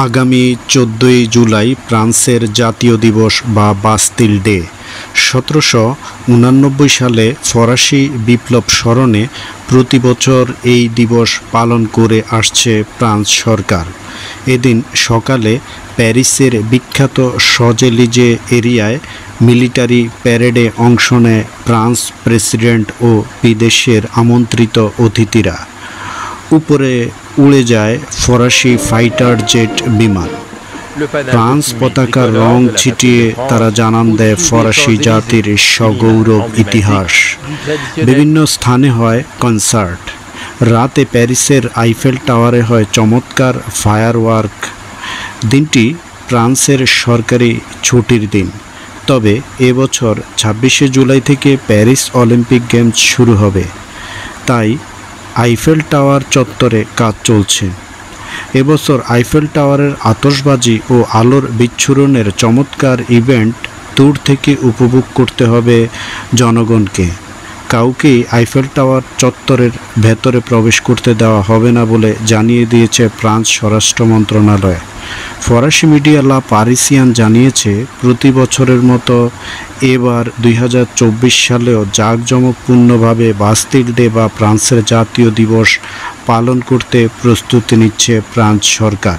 আগামী 14ই জুলাই ফ্রান্সের জাতীয় দিবস বা বাস্তিল ডে। 1789 সালে ফরাসি বিপ্লব স্মরণে প্রতি বছর এই দিবস পালন করে আসছে ফ্রান্স সরকার। এদিন সকালে প্যারিসের বিখ্যাত শজেলিজে এরিয়ায় মিলিটারি প্যারেডে অংশ নেয় ফ্রান্স প্রেসিডেন্ট ও বিদেশের আমন্ত্রিত অতিথিরা। উপরে উড়ে যায় ফরাসি ফাইটার জেট বিমান। ফ্রান্স পতাকার রং ছিটিয়ে তারা জানান দেয় ফরাসি জাতির সগৌরব ইতিহাস। বিভিন্ন স্থানে হয় কনসার্ট। রাতে প্যারিসের আইফেল টাওয়ারে হয় চমৎকার ফায়ারওয়ার্ক। দিনটি ফ্রান্সের সরকারি ছুটির দিন। তবে এবছর 26শে জুলাই থেকে প্যারিস অলিম্পিক গেমস শুরু হবে, তাই আইফেল টাওয়ার চত্বরে কাজ চলছে। এবছর আইফেল টাওয়ারের আতশবাজি ও আলোর বিচ্ছুরণের চমৎকার ইভেন্ট দূর থেকে উপভোগ করতে হবে জনগণকে। কাউকেই আইফেল টাওয়ার চত্বরের ভেতরে প্রবেশ করতে দেওয়া হবে না বলে জানিয়ে দিয়েছে ফ্রান্স স্বরাষ্ট্র মন্ত্রণালয়। ফরাসি মিডিয়া লা পারিসিয়ান জানিয়েছে, প্রতি বছরের মতো এবার 2024 সালেও জাঁকজমকপূর্ণভাবে বাস্তিল ডে বা ফ্রান্সের জাতীয় দিবস পালন করতে প্রস্তুতি নিচ্ছে ফ্রান্স সরকার।